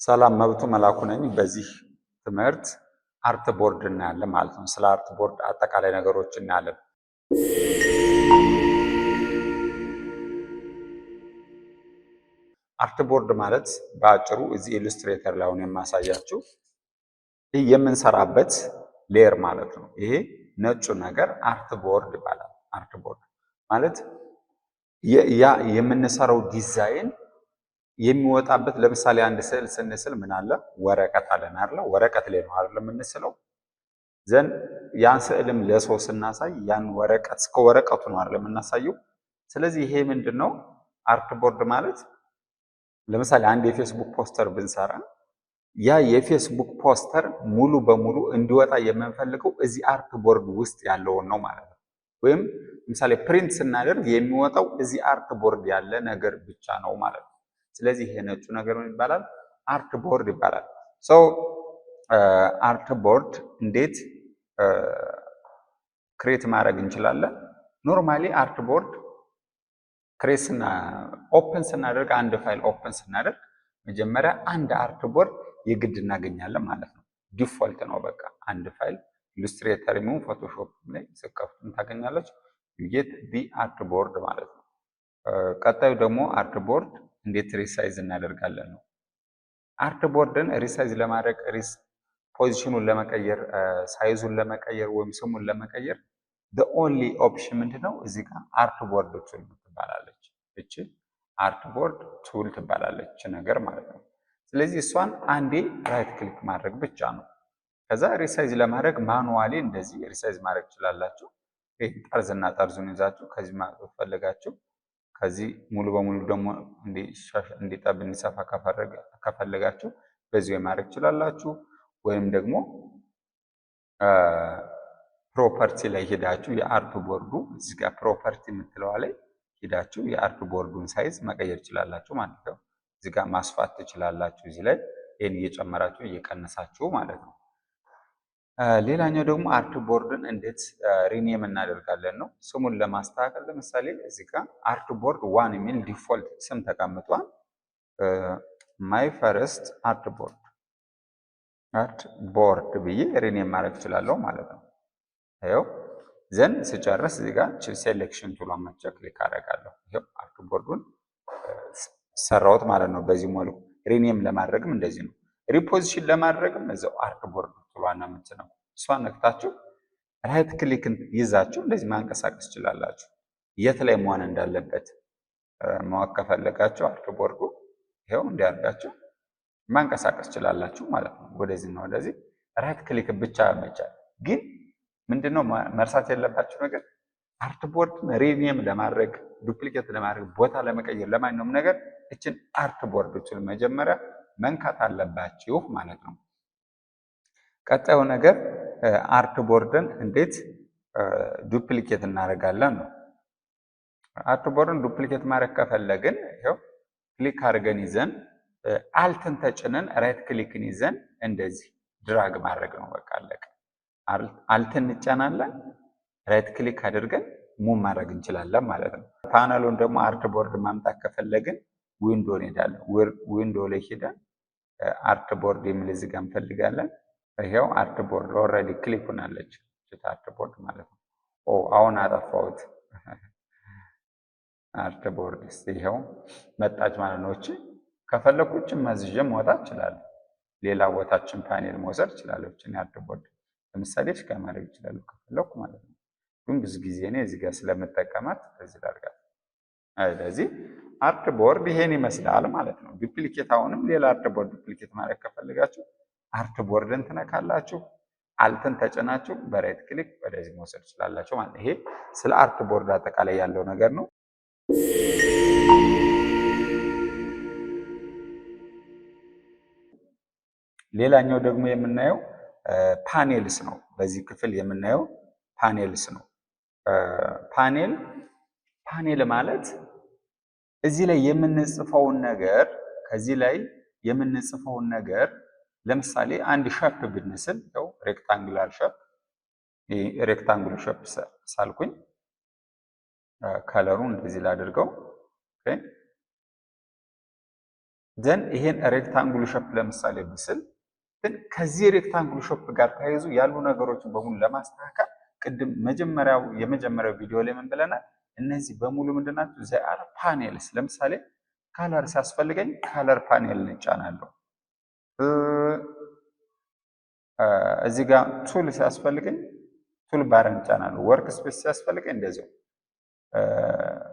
ሰላም መብቱ መላኩ ነኝ። በዚህ ትምህርት አርት ቦርድ እናያለን ማለት ነው። ስለ አርት ቦርድ አጠቃላይ ነገሮች እናያለን። አርት ቦርድ ማለት በአጭሩ እዚህ ኢሉስትሬተር ላይ አሁን የማሳያችሁ ይህ የምንሰራበት ሌየር ማለት ነው። ይሄ ነጩ ነገር አርት ቦርድ ይባላል። አርት ቦርድ ማለት ያ የምንሰራው ዲዛይን የሚወጣበት ለምሳሌ አንድ ስዕል ስንስል ምን አለ? ወረቀት አለን አይደል? ወረቀት ላይ ነው አይደል የምንስለው? ዘን ያን ስዕልም ለሰው ስናሳይ ያን ወረቀት ከወረቀቱ ነው አይደል የምናሳየው? ስለዚህ ይሄ ምንድነው? አርት ቦርድ ማለት ለምሳሌ አንድ የፌስቡክ ፖስተር ብንሰራ ያ የፌስቡክ ፖስተር ሙሉ በሙሉ እንዲወጣ የምንፈልገው እዚህ አርት ቦርድ ውስጥ ያለውን ነው ማለት ነው። ወይም ለምሳሌ ፕሪንት ስናደርግ የሚወጣው እዚህ አርት ቦርድ ያለ ነገር ብቻ ነው ማለት ነው። ስለዚህ ይሄ ነጩ ነገር ምን ይባላል? አርት ቦርድ ይባላል። አርት ቦርድ እንዴት ክሬት ማድረግ እንችላለን? ኖርማሊ አርት ቦርድ ክሬት ኦፕን ስናደርግ አንድ ፋይል ኦፕን ስናደርግ መጀመሪያ አንድ አርት ቦርድ የግድ እናገኛለን ማለት ነው። ዲፎልት ነው በቃ አንድ ፋይል ኢሉስትሬተር ይሁን ፎቶሾፕ ላይ ስከፍቱን ታገኛላችሁ። ዩጌት ዲ አርት ቦርድ ማለት ነው። ቀጣዩ ደግሞ አርት ቦርድ እንዴት ሪሳይዝ እናደርጋለን ነው። አርት ቦርድን ሪሳይዝ ለማድረግ ፖዚሽኑን ለመቀየር ሳይዙን ለመቀየር ወይም ስሙን ለመቀየር the only option ምንድነው? እዚህ ጋር አርት ቦርድ ቱል ትባላለች። እቺ አርት ቦርድ ቱል ትባላለች ነገር ማለት ነው። ስለዚህ እሷን አንዴ ራይት ክሊክ ማድረግ ብቻ ነው። ከዛ ሪሳይዝ ለማድረግ ማኑዋሊ እንደዚህ ሪሳይዝ ማድረግ ትችላላችሁ። ጠርዝና ጠርዙን ይዛችሁ ከዚህ ማጥፋት ፈልጋችሁ ከዚህ ሙሉ በሙሉ ደግሞ እንዲጠብ እንዲሰፋ ከፈለጋችሁ በዚህ ማድረግ ትችላላችሁ። ወይም ደግሞ ፕሮፐርቲ ላይ ሄዳችሁ የአርት ቦርዱ እዚህ ጋር ፕሮፐርቲ የምትለዋ ላይ ሄዳችሁ የአርት ቦርዱን ሳይዝ መቀየር ትችላላችሁ ማለት ነው። እዚህ ጋር ማስፋት ትችላላችሁ። እዚህ ላይ ይሄን እየጨመራችሁ እየቀነሳችሁ ማለት ነው። ሌላኛው ደግሞ አርት ቦርድን እንዴት ሪኔም እናደርጋለን ነው። ስሙን ለማስተካከል ለምሳሌ እዚህ ጋር አርት ቦርድ ዋን የሚል ዲፎልት ስም ተቀምጧል። ማይ ፈርስት አርት ቦርድ ብዬ ሪኔም ማድረግ እችላለሁ ማለት ነው። ይኸው ዘን ስጨርስ እዚህ ጋር ሴሌክሽን ቱሏን መቼ ክሊክ አደርጋለሁ። ይኸው አርት ቦርዱን ሰራሁት ማለት ነው። በዚህ መልኩ ሪኔም ለማድረግም እንደዚህ ነው። ሪፖዚሽን ለማድረግም እዛው አርት ቦርድ ቱሏን የምትነው እሷን ነክታችሁ ራይት ክሊክን ይዛችሁ እንደዚህ ማንቀሳቀስ ትችላላችሁ። የት ላይ መሆን እንዳለበት ማወቅ ከፈለጋችሁ አርት ቦርዱ ይኸው እንዲያርጋችሁ ማንቀሳቀስ ትችላላችሁ ማለት ነው። ወደዚህ ነው ወደዚህ ራይት ክሊክ ብቻ መቻል። ግን ምንድነው መርሳት የለባችሁ ነገር አርት ቦርድን ሪኔም ለማድረግ ዱፕሊኬት ለማድረግ ቦታ ለመቀየር ለማንኛውም ነገር እችን አርት ቦርድ ቱል መጀመሪያ መንካት አለባችሁ ማለት ነው። ቀጣዩ ነገር አርት ቦርድን እንዴት ዱፕሊኬት እናደርጋለን ነው። አርት ቦርድን ዱፕሊኬት ማድረግ ከፈለግን ይሄው ክሊክ አድርገን ይዘን አልትን ተጭነን ራይት ክሊክን ይዘን እንደዚህ ድራግ ማድረግ ነው። በቃ አለቀ። አልትን እንጫናለን፣ ራይት ክሊክ አድርገን ሙቭ ማድረግ እንችላለን ማለት ነው። ፓነሉን ደግሞ አርት ቦርድ ማምጣት ከፈለግን ዊንዶ እንሄዳለን። ዊንዶ ላይ ሄደን አርት ቦርድ የሚል እዚህ ጋር እንፈልጋለን። ይሄው አርት ቦርድ ኦልሬዲ ክሊክ ሆናለች አርት ቦርድ ማለት ነው። አሁን አጠፋሁት። አርት ቦርድ ይሄው መጣች ማለት ነው። እቺ ከፈለኩችን መዝዤ መውጣት እችላለሁ። ሌላ ቦታችን ፓኔል መውሰድ እችላለሁ። እቺ አርት ቦርድ ለምሳሌ እስከ ማድረግ እችላለሁ ከፈለኩ ማለት ነው። ግን ብዙ ጊዜ እኔ እዚህ ጋር ስለምጠቀማት እዚህ ላድርጋት። ስለዚህ አርት ቦርድ ይሄን ይመስላል ማለት ነው። ዱፕሊኬት አሁንም ሌላ አርት ቦርድ ዱፕሊኬት ማድረግ ከፈለጋችሁ አርት ቦርድን ትነካላችሁ፣ አልትን ተጭናችሁ በራይት ክሊክ ወደዚህ መውሰድ ትችላላችሁ ማለት ነው። ይሄ ስለ አርት ቦርድ አጠቃላይ ያለው ነገር ነው። ሌላኛው ደግሞ የምናየው ፓኔልስ ነው። በዚህ ክፍል የምናየው ፓኔልስ ነው። ፓኔል ማለት እዚህ ላይ የምንጽፈውን ነገር ከዚህ ላይ የምንጽፈውን ነገር ለምሳሌ አንድ ሸፕ ብንስል ያው ሬክታንጉላር ሸፕ ሬክታንጉላር ሸፕ ሳልኩኝ ከለሩን እንደዚህ ላድርገው። ኦኬ ዘን ይሄን ሬክታንጉል ሼፕ ለምሳሌ ብስል ግን ከዚህ ሬክታንጉል ሼፕ ጋር ተያይዞ ያሉ ነገሮችን በሙሉ ለማስተካከል ቅድም የመጀመሪያው ቪዲዮ ላይ ምን ብለናል? እነዚህ በሙሉ ምንድናቸው? ዘአር ፓኔልስ። ለምሳሌ ካለር ሲያስፈልገኝ ካለር ፓኔል እንጫናለሁ። እዚህ ጋር ቱል ሲያስፈልገኝ ቱል ባር እንጫናለሁ። ወርክ ስፔስ ሲያስፈልገኝ እንደዚያው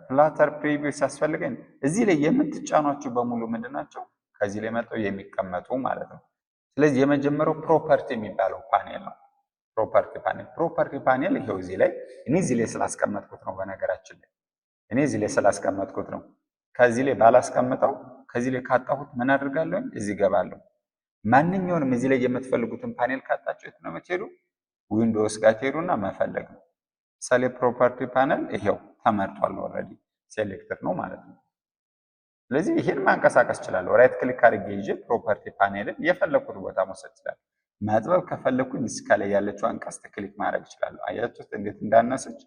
ፍላተር ፕሪቪው ሲያስፈልገኝ እዚህ ላይ የምትጫኗቸው በሙሉ ምንድናቸው? ከዚህ ላይ መጥተው የሚቀመጡ ማለት ነው። ስለዚህ የመጀመሪያው ፕሮፐርቲ የሚባለው ፓኔል ነው። ፕሮፐርቲ ፓኔል ይሄው እዚህ ላይ እኔ እዚህ ላይ ስላስቀመጥኩት ነው። በነገራችን ላይ እኔ እዚህ ላይ ስላስቀመጥኩት ነው። ከዚህ ላይ ባላስቀምጠው ከዚህ ላይ ካጣሁት ምን አድርጋለሁ? እዚህ ገባለሁ። ማንኛውንም እዚህ ላይ የምትፈልጉትን ፓኔል ካጣችሁ የት ነው የምትሄዱ? ዊንዶውስ ጋር ትሄዱና መፈለግ ነው። ምሳሌ ፕሮፐርቲ ፓነል ይሄው ተመርጧል። ኦልሬዲ ሴሌክትድ ነው ማለት ነው። ስለዚህ ይሄን ማንቀሳቀስ እችላለሁ። ራይት ክሊክ አድርጌ ይዤ ፕሮፐርቲ ፓኔልን የፈለኩት ቦታ መውሰድ እችላለሁ። ማጥበብ ከፈለኩኝ እስከ ላይ ያለችውን ቀስት ክሊክ ማድረግ እችላለሁ። አያችሁት እንዴት እንዳነሰች?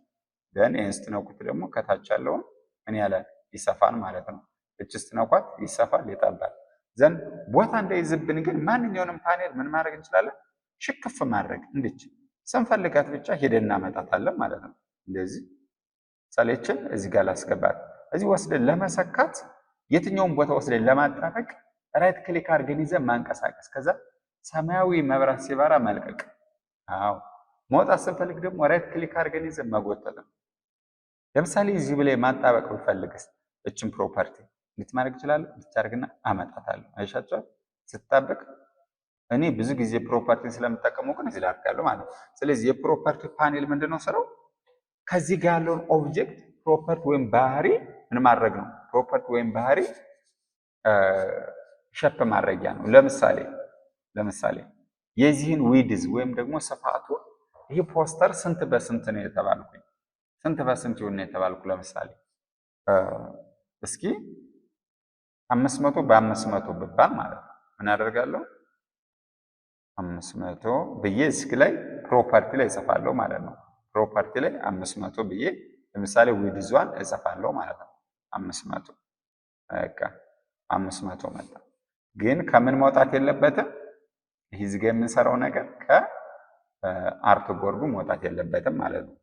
ደን ይሄን ስትነኩት ደግሞ ከታች ያለውን ምን ያለ ይሰፋል ማለት ነው። እቺ ስትነኳት ይሰፋል፣ ይጠባል። ዘን ቦታ እንዳይዝብን ግን ማንኛውንም ፓኔል ምን ማድረግ እንችላለን? ሽክፍ ማድረግ እንድች ስንፈልጋት ብቻ ሄደን እናመጣታለን ማለት ነው። እንደዚህ ሰሌችን እዚህ ጋር ላስገባት። እዚህ ወስደን ለመሰካት የትኛውን ቦታ ወስደን ለማጣበቅ ራይት ክሊክ አድርገን ይዘን ማንቀሳቀስ፣ ከዛ ሰማያዊ መብራት ሲበራ መልቀቅ። አዎ መውጣት ስንፈልግ ደግሞ ራይት ክሊክ አድርገን ይዘን መጎተት ነው። ለምሳሌ እዚህ ብላይ ማጣበቅ ብፈልግስ እችን ፕሮፐርቲ እንዴት ማድረግ እችላለሁ? እንድታርግና አመጣታለሁ። አይሻችኋል? ስታበቅ እኔ ብዙ ጊዜ ፕሮፐርቲን ስለምጠቀመው ግን እዚህ ላይ አድርጋለሁ ማለት ነው። ስለዚህ የፕሮፐርቲ ፓኔል ምንድነው ስራው? ከዚህ ጋር ያለውን ኦብጀክት ፕሮፐርቲ ወይም ባህሪ ምን ማድረግ ነው? ፕሮፐርቲ ወይም ባህሪ ሸፕ ማድረጊያ ነው። ለምሳሌ የዚህን ዊድዝ ወይም ደግሞ ስፋቱ ይህ ፖስተር ስንት በስንት ነው የተባልኩኝ? ስንት በስንት ይሁን ነው የተባልኩ? ለምሳሌ እስኪ 500 በ500 ብባል ማለት ነው ምን አደርጋለሁ? 500 ብዬ እስኪ ላይ ፕሮፐርቲ ላይ እጽፋለሁ ማለት ነው። ፕሮፐርቲ ላይ 500 ብዬ ለምሳሌ ዊድዟን እጽፋለሁ ማለት ነው። 500 በቃ 500 መጣ። ግን ከምን መውጣት የለበትም? ይህ እዚህ ጋር የምንሰራው ነገር ከአርት ቦርዱ መውጣት የለበትም ማለት ነው።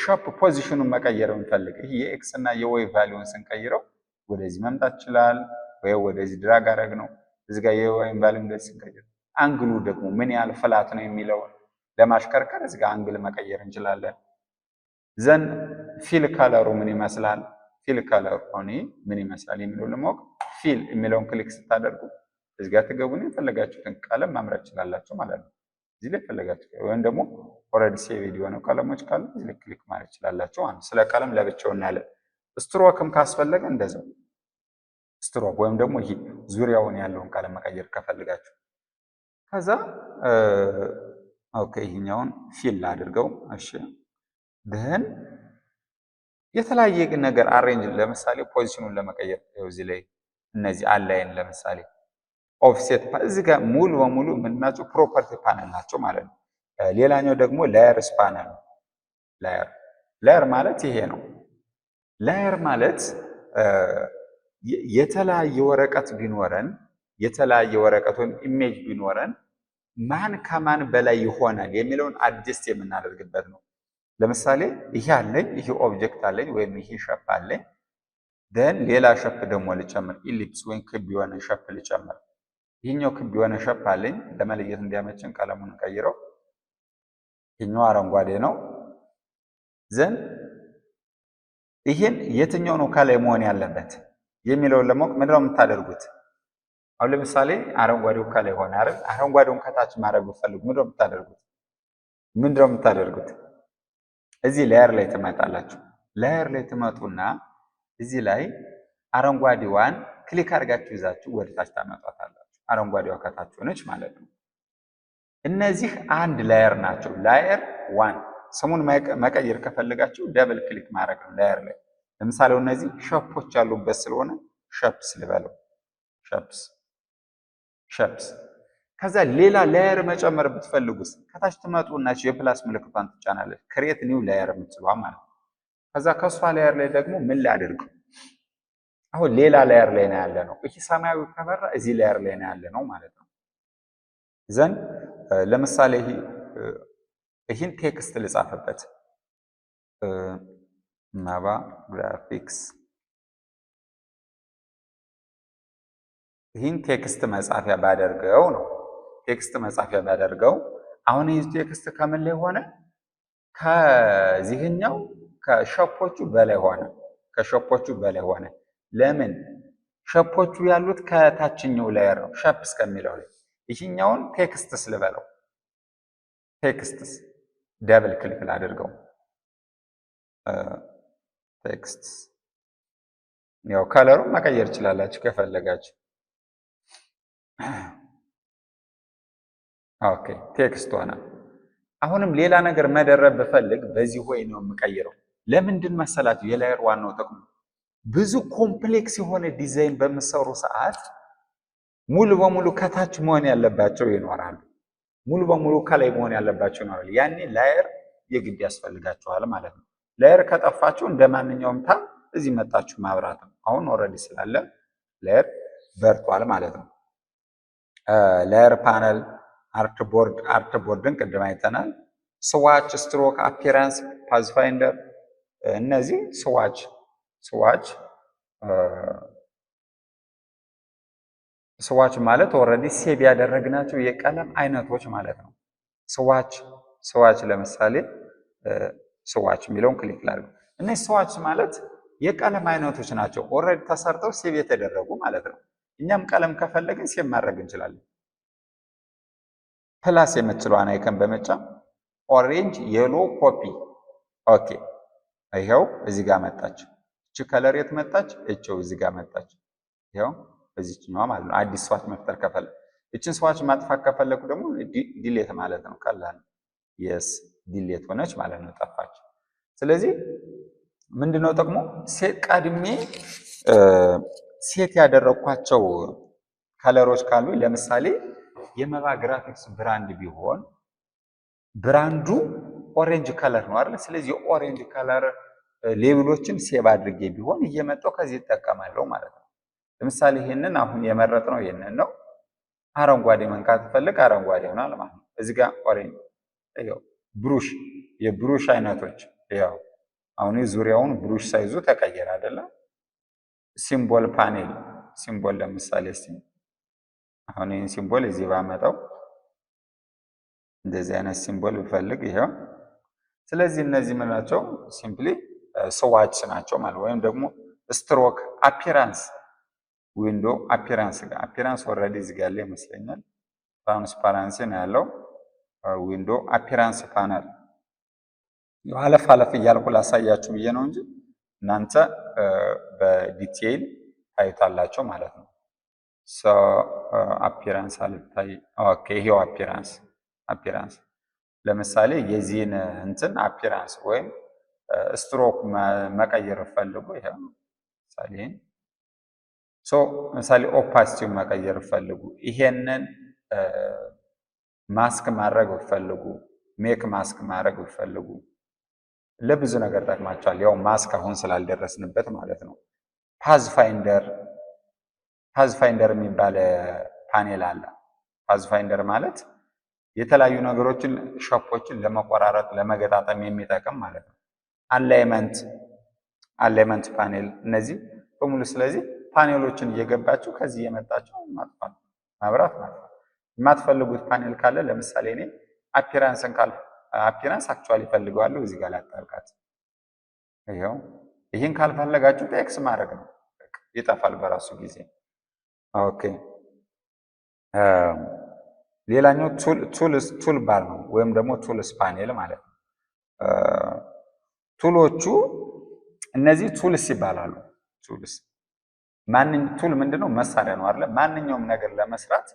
ሾፕ ፖዚሽኑን መቀየር እንፈልግ። ይህ የኤክስ እና የዋይ ቫልዩን ስንቀይረው ወደዚህ መምጣት ይችላል፣ ወይ ወደዚህ ድራግ አረግ ነው። እዚህ ጋር የዋይን ቫልዩ እንደዚህ ስንቀይር አንግሉ ደግሞ ምን ያህል ፍላት ነው የሚለውን ለማሽከርከር እዚህ ጋር አንግል መቀየር እንችላለን። ዘን ፊል ከለሩ ምን ይመስላል? ፊል ከለሩ ምን ይመስላል የሚለውን ለማወቅ ፊል የሚለውን ክሊክ ስታደርጉ እዚህ ጋር ትገቡና የፈለጋችሁትን ቀለም ማምረት ትችላላችሁ ማለት ነው። እዚህ ላይ ፈለጋችሁ ወይም ደግሞ ኦልሬዲ ሴቭድ የሆነ ቀለሞች ካሉ እዚህ ላይ ክሊክ ማድረግ ትችላላችሁ ማለት ነው። ስለ ቀለም ለብቻው እናያለን። ስትሮክም ካስፈለገ እንደዛው ስትሮክ ወይም ደግሞ ይሄ ዙሪያውን ያለውን ቀለም መቀየር ከፈልጋችሁ ከዛ ኦኬ ይሄኛውን ፊል አድርገው። እሺ ደን የተለያየ ነገር አሬንጅ ለምሳሌ ፖዚሽኑን ለመቀየር እዚህ ላይ እነዚህ አላይን ለምሳሌ ኦፍሴት እዚህ ጋር ሙሉ በሙሉ ምንድናቸው? ፕሮፐርቲ ፓነል ናቸው ማለት ነው። ሌላኛው ደግሞ ላየርስ ፓነል ነው። ላየር ማለት ይሄ ነው። ላየር ማለት የተለያየ ወረቀት ቢኖረን የተለያየ ወረቀት ወይም ኢሜጅ ቢኖረን ማን ከማን በላይ ይሆናል የሚለውን አድጀስት የምናደርግበት ነው። ለምሳሌ ይሄ አለኝ፣ ይሄ ኦብጀክት አለኝ ወይም ይሄ ሸፕ አለኝ። ደን ሌላ ሸፕ ደግሞ ልጨምር፣ ኢሊፕስ ወይም ክብ የሆነ ሸፕ ልጨምር። ይሄኛው ክብ የሆነ ሸፕ አለኝ። ለመለየት እንዲያመችን ቀለሙን ቀይረው። ይሄኛው አረንጓዴ ነው። ዘን ይሄን የትኛው ነው ከላይ መሆን ያለበት የሚለውን ለማወቅ ምንድነው የምታደርጉት? አሁን ለምሳሌ አረንጓዴው ከላይ ሆነ አይደል? አረንጓዴውን ከታች ማድረግ ብትፈልጉ ምንድነው የምታደርጉት? እዚህ ላየር ላይ ትመጣላችሁ። ላየር ላይ ትመጡና እዚህ ላይ አረንጓዴዋን ክሊክ አድርጋችሁ ይዛችሁ ወደ ታች ታመጣታላችሁ። አረንጓዴዋ ከታች ሆነች ማለት ነው። እነዚህ አንድ ላየር ናቸው። ላየር ዋን ስሙን መቀየር ከፈለጋችሁ ደብል ክሊክ ማድረግ ነው ላየር ላይ። ለምሳሌ እነዚህ ሸፖች ያሉበት ስለሆነ ሸፕስ ልበለው፣ ሸፕስ። ከዛ ሌላ ላየር መጨመር ብትፈልጉስ ከታች ትመጡና የፕላስ ምልክቷን ትጫናለች። ክሬት ኒው ላየር የምትለዋ ማለት ነው። ከዛ ከሷ ላየር ላይ ደግሞ ምን ላድርግ? አሁን ሌላ ላየር ላይ ነው ያለ ነው። ይሄ ሰማያዊ ከበራ እዚህ ላየር ላይ ነው ያለ ነው ማለት ነው። ዘን ለምሳሌ ይህን ቴክስት ልጻፍበት ናባ ግራፊክስ ይህን ቴክስት መጻፊያ ባደርገው ነው። ቴክስት መጻፊያ ባደርገው አሁን ይህ ቴክስት ከምን ላይ ሆነ? ከዚህኛው ከሸፖቹ በላይ ሆነ። ከሸፖቹ በላይ ሆነ። ለምን? ሸፖቹ ያሉት ከታችኛው ላየር ነው፣ ሸፕ እስከሚለው ላይ። ይህኛውን ቴክስትስ ልበለው። ቴክስትስ ደብል ክሊክ ላድርገው። ቴክስት ያው ከለሩን መቀየር ትችላላችሁ ከፈለጋችሁ። ኦኬ ቴክስት ሆነ። አሁንም ሌላ ነገር መደረብ ብፈልግ በዚህ ወይ ነው የምቀይረው። ለምንድን መሰላችሁ? የላየር ዋናው ጥቅሙ ብዙ ኮምፕሌክስ የሆነ ዲዛይን በምሰሩ ሰዓት ሙሉ በሙሉ ከታች መሆን ያለባቸው ይኖራሉ፣ ሙሉ በሙሉ ከላይ መሆን ያለባቸው ይኖራሉ። ያኔ ላየር የግድ ያስፈልጋቸዋል ማለት ነው። ላየር ከጠፋችሁ እንደ ማንኛውም ታብ እዚህ መጣችሁ ማብራት ነው። አሁን ኦልሬዲ ስላለ ላየር በርቷል ማለት ነው። ላየር ፓነል፣ አርትቦርድን ቅድም አይተናል። ስዋች፣ ስትሮክ፣ አፒራንስ፣ ፓዝፋይንደር እነዚህ ስዋች ማለት ኦልሬዲ ሴቭ ያደረግናቸው የቀለም አይነቶች ማለት ነው። ስዋች ለምሳሌ ስዋች የሚለውን ክሊክ ላድርግ። እነዚህ ስዋች ማለት የቀለም አይነቶች ናቸው። ኦልሬዲ ተሰርተው ሴቭ የተደረጉ ማለት ነው። እኛም ቀለም ከፈለግን ሴቭ ማድረግ እንችላለን። ፕላስ የምትለዋን አይከን በመጫን ኦሬንጅ፣ የሎ፣ ኮፒ። ኦኬ ይሄው እዚህ ጋር መጣች። እቺ ከለር የት መጣች? እቺው እዚህ ጋር መጣች። ይሄው በዚህኛው ማለት ነው። አዲስ ስዋች መፍጠር ከፈለኩ እቺን ስዋች ማጥፋት ከፈለኩ ደግሞ ዲሌት ማለት ነው። ቀላል የስ ዲሌት ሆነች ማለት ነው፣ ጠፋች። ስለዚህ ምንድነው ጥቅሙ? ቀድሜ ሴት ያደረኳቸው ከለሮች ካሉ ለምሳሌ የመባ ግራፊክስ ብራንድ ቢሆን ብራንዱ ኦሬንጅ ከለር ነው አይደል? ስለዚህ የኦሬንጅ ከለር ሌብሎችን ሴቭ አድርጌ ቢሆን እየመጣው ከዚህ እጠቀማለሁ ማለት ነው። ለምሳሌ ይሄንን አሁን የመረጥነው ይሄንን ነው። አረንጓዴ መንካት ፈልግ አረንጓዴ ይሆናል ማለት ነው። እዚህ ጋር ኦሬንጅ ይሄው ብሩሽ፣ የብሩሽ አይነቶች ይሄው አሁን ዙሪያውን ብሩሽ ሳይዙ ተቀየረ አይደለ? ሲምቦል ፓኔል ሲምቦል ለምሳሌ አሁን ይህን ሲምቦል እዚህ ባመጣው እንደዚህ አይነት ሲምቦል ብፈልግ ይሄው። ስለዚህ እነዚህ ምን ናቸው? ሲምፕሊ ስዋች ናቸው ማለት ወይም ደግሞ ስትሮክ፣ አፒራንስ፣ ዊንዶ አፒራንስ ጋር አፒራንስ ኦልሬዲ እዚህ ጋር ያለ ይመስለኛል። ትራንስፓረንሲ ነው ያለው። ዊንዶ አፒራንስ ፓነል አለፍ አለፍ እያልኩ ላሳያችሁ ብዬ ነው እንጂ እናንተ በዲቴይል ታዩታላችሁ ማለት ነው። አፒራንስ አልታይ። ኦኬ ይሄው አፒራንስ ለምሳሌ የዚህን እንትን አፒራንስ ወይም ስትሮክ መቀየር ፈልጉ። ይሄው ምሳሌ ኦፓሲቲውን መቀየር ፈልጉ። ይሄንን ማስክ ማድረግ ፈልጉ፣ ሜክ ማስክ ማድረግ ፈልጉ። ለብዙ ነገር ጠቅማቸዋል። ያው ማስክ አሁን ስላልደረስንበት ማለት ነው። ፓዝፋይንደር የሚባል ፓኔል አለ። ፓዝፋይንደር ማለት የተለያዩ ነገሮችን ሸፖችን ለመቆራረጥ ለመገጣጠም የሚጠቅም ማለት ነው። አላይመንት ፓኔል እነዚህ በሙሉ። ስለዚህ ፓኔሎችን እየገባችሁ ከዚህ የመጣችሁ ማጥፋት ማብራት ማለት ነው። የማትፈልጉት ፓኔል ካለ ለምሳሌ እኔ አፒራንስ አክቹዋሊ ፈልገዋለሁ እዚህ ጋር ላጣርቃት። ይሄው ይህን ካልፈለጋችሁ ኤክስ ማድረግ ነው፣ ይጠፋል በራሱ ጊዜ። ኦኬ ሌላኛው ቱል ባር ነው ወይም ደግሞ ቱልስ ፓኔል ማለት ነው። ቱሎቹ እነዚህ ቱልስ ይባላሉ። ቱል ምንድነው? መሳሪያ ነው አይደል? ማንኛውም ነገር ለመስራት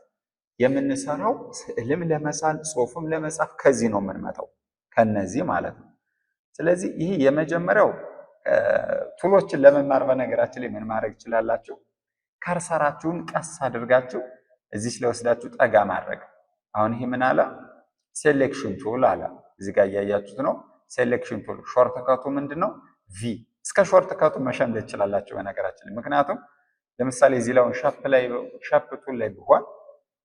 የምንሰራው ስዕልም ለመሳል ጽሁፍም ለመጻፍ ከዚህ ነው የምንመጣው፣ ከነዚህ ማለት ነው። ስለዚህ ይህ የመጀመሪያው ቱሎችን ለመማር በነገራችን ላይ ምን ማድረግ ይችላላችሁ? ከርሰራችሁን ቀስ አድርጋችሁ እዚህ ስለወስዳችሁ ጠጋ ማድረግ። አሁን ይሄ ምን አለ? ሴሌክሽን ቱል አለ። እዚህ ጋር እያያችሁት ነው። ሴሌክሽን ቱል ሾርት ከቱ ምንድነው? ቪ እስከ ሾርት ከቱ መሸምደድ ትችላላችሁ በነገራችን ላይ። ምክንያቱም ለምሳሌ እዚህ ላይ ሻፕ ቱል ላይ ቢሆን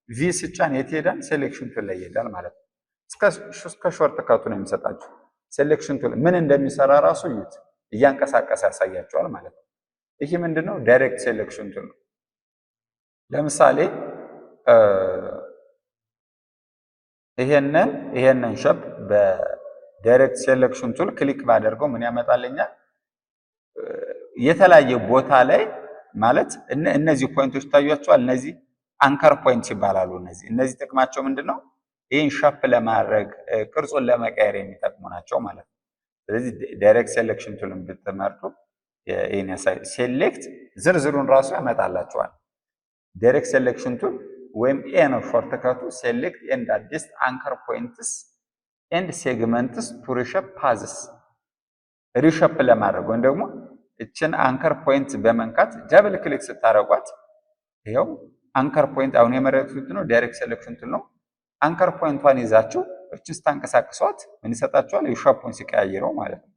ቪ ስጫን የት ይሄዳል? ሴሌክሽን ቱል ላይ ይሄዳል ማለት ነው። እስከ ሾርት ከቱ ነው የሚሰጣችሁ። ሴሌክሽን ቱል ምን እንደሚሰራ ራሱ እዩት፣ እያንቀሳቀሰ ያሳያችኋል ማለት ነው። ይህ ምንድነው? ዳይሬክት ሴሌክሽን ቱል ነው። ለምሳሌ ይሄንን ሸፕ በዳይሬክት ሴሌክሽን ቱል ክሊክ ባደርገው ምን ያመጣልኛል? የተለያየ ቦታ ላይ ማለት እነዚህ ፖይንቶች ታዩአቸዋል። እነዚህ አንከር ፖይንት ይባላሉ። እነዚህ ጥቅማቸው ምንድነው? ይህን ሸፕ ለማድረግ ቅርጹን ለመቀየር የሚጠቅሙ ናቸው ማለት ነው። ስለዚህ ዳይሬክት ሴሌክሽን ቱልን ብትመርጡ ይሄን ያሳይ። ሴሌክት ዝርዝሩን ራሱ ያመጣላችኋል። ዳይሬክት ሴሌክሽን ቱል ወይም ኤ ነው ሾርት ከቱ። ሴሌክት ኤንድ አድጀስት አንከር ፖይንትስ ኤንድ ሴግመንትስ ቱ ሪሸፕ ፓዝስ። ሪሸፕ ለማድረግ ወይም ደግሞ እችን አንከር ፖይንት በመንካት ዳብል ክሊክ ስታረጓት ይሄው አንከር ፖይንት አሁን የመረጥኩት ነው ዳይሬክት ሴሌክሽን ቱል ነው። አንከር ፖይንቷን ይዛችሁ እችን ስታንቀሳቅሷት ምን ይሰጣችኋል? የሸፑን ሲቀያይረው ማለት ነው።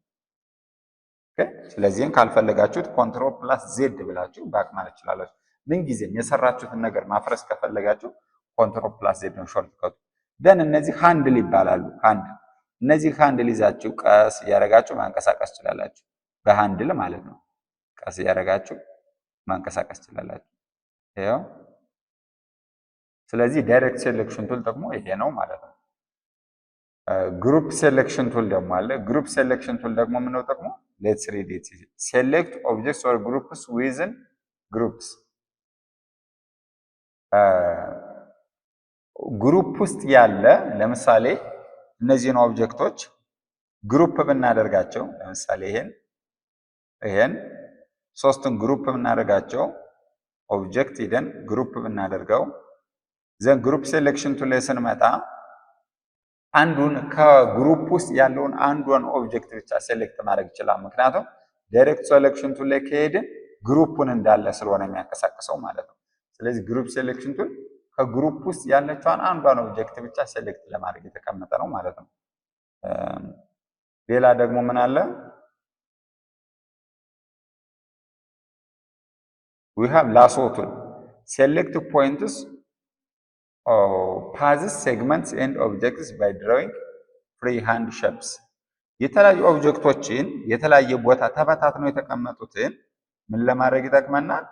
ኦኬ። ስለዚህን ካልፈለጋችሁት ኮንትሮል ፕላስ ዜድ ብላችሁ ባክ ማለት ትችላላችሁ። ምን ጊዜም የሰራችሁትን ነገር ማፍረስ ከፈለጋችሁ ኮንትሮል ፕላስ ዜድ ነው ሾርት ከቱ። ደን እነዚህ ሃንድል ይባላሉ። ሃንድል እነዚህ ሃንድል ይዛችሁ ቀስ እያደረጋችሁ ማንቀሳቀስ ትችላላችሁ። በሃንድል ማለት ነው። ቀስ እያደረጋችሁ ማንቀሳቀስ ትችላላችሁ። ይሄው። ስለዚህ ዳይሬክት ሴሌክሽን ቱል ደግሞ ይሄ ነው ማለት ነው። ግሩፕ ሴሌክሽን ቱል ደግሞ አለ። ግሩፕ ሴሌክሽን ቱል ደግሞ ምን ነው ጥቅሙ? ሌትስ ሪድ ኢት። ሴሌክት ኦብጀክትስ ኦር ግሩፕስ ዊዝን ግሩፕስ። ግሩፕ ውስጥ ያለ ለምሳሌ እነዚህን ኦብጀክቶች ግሩፕ ብናደርጋቸው ለምሳሌ ይሄን ሶስቱን ግሩፕ ብናደርጋቸው ኦብጀክት ሂደን ግሩፕ ብናደርገው ዘን ግሩፕ ሴሌክሽን ቱል ላይ ስንመጣ አንዱን ከግሩፕ ውስጥ ያለውን አንዱን ኦብጀክት ብቻ ሴሌክት ማድረግ ይችላል። ምክንያቱም ዳይሬክት ሴሌክሽን ቱል ላይ ከሄድን ግሩፑን እንዳለ ስለሆነ የሚያንቀሳቅሰው ማለት ነው። ስለዚህ ግሩፕ ሴሌክሽን ቱል ከግሩፕ ውስጥ ያለችዋን አንዷን ኦብጀክት ብቻ ሴሌክት ለማድረግ የተቀመጠ ነው ማለት ነው። ሌላ ደግሞ ምን አለ? we have lasso tool. Select points, paths, segments and objects by drawing freehand shapes. የተለያዩ ኦብጀክቶችን የተለያየ ቦታ ተበታትነው የተቀመጡትን ምን ለማድረግ ይጠቅመናል?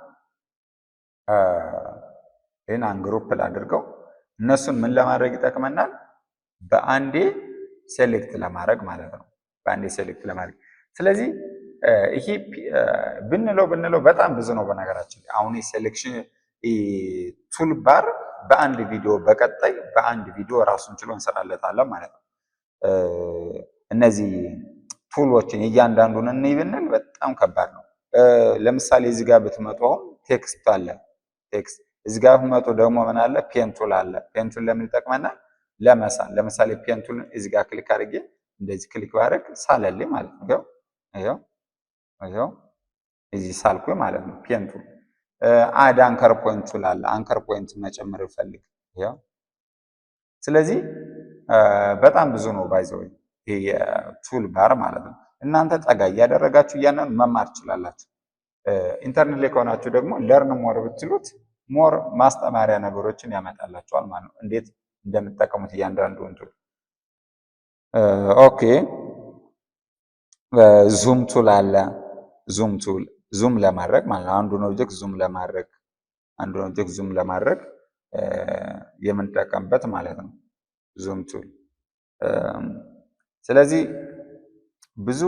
ይሄን ግሩፕ ላድርገው። እነሱን ምን ለማድረግ ይጠቅመናል? በአንዴ ሴሌክት ለማድረግ ማለት ነው። በአንዴ ሴሌክት ለማድረግ ስለዚህ ይሄ ብንለው በጣም ብዙ ነው። በነገራችን ላይ አሁን የሴሌክሽን ቱል ባር በአንድ ቪዲዮ በቀጣይ በአንድ ቪዲዮ ራሱን ችሎ እንሰራለታለን ማለት ነው። እነዚህ ቱሎችን እያንዳንዱን እንይ ብንል በጣም ከባድ ነው። ለምሳሌ እዚህ ጋር ብትመጡ አሁን ቴክስት አለ። ቴክስት እዚህ ጋር ብትመጡ ደግሞ ምን አለ? ፔን ቱል አለ። ፔን ቱል ለምን ይጠቅመናል? ለመሳል። ለምሳሌ ፔን ቱልን እዚህ ጋር ክሊክ አድርጌ እንደዚህ ክሊክ ባደርግ ሳለልኝ ማለት ነው። ይሄው እዚህ ሳልኩኝ ማለት ነው። ፔን ቱል አድ አንከር ፖይንት ቱል አለ። አንከር ፖይንት መጨመር ይፈልግ ይሄው። ስለዚህ በጣም ብዙ ነው ባይዘው ይሄ ቱል ባር ማለት ነው። እናንተ ጠጋ እያደረጋችሁ እያንን መማር ትችላላችሁ። ኢንተርኔት ላይ ከሆናችሁ ደግሞ ለርን ሞር ብትሉት ሞር ማስተማሪያ ነገሮችን ያመጣላችኋል ማለት ነው። እንዴት እንደምትጠቀሙት እያንዳንዱን ቱል። ኦኬ ዙም ቱል አለ። ዙም ቱል ዙም ለማድረግ ማለት ነው። አንዱን ኦብጀክት ዙም ለማድረግ የምንጠቀምበት ማለት ነው ዙም ቱል። ስለዚህ ብዙ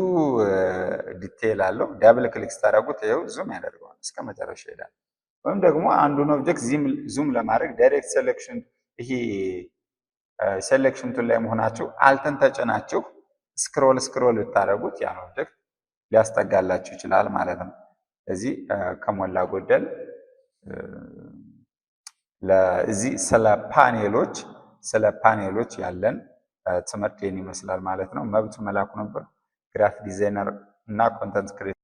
ዲቴይል አለው። ዳብል ክሊክ ስታደርጉት ይሄው ዙም ያደርገዋል እስከ መጨረሻ ይሄዳል። ወይም ደግሞ አንዱን ኦብጀክት ዙም ለማድረግ ዳይሬክት ሴሌክሽን ይሄ ሴሌክሽን ቱል ላይ መሆናችሁ አልተን ተጭናችሁ ስክሮል ብታደርጉት ያን ኦብጀክት ሊያስጠጋላችሁ ይችላል ማለት ነው። ስለዚህ ከሞላ ጎደል ለዚህ ስለ ፓኔሎች ያለን ትምህርት ይህን ይመስላል ማለት ነው። መብቱ መላኩ ነበር። ግራፊክ ዲዛይነር እና ኮንተንት ክሬተር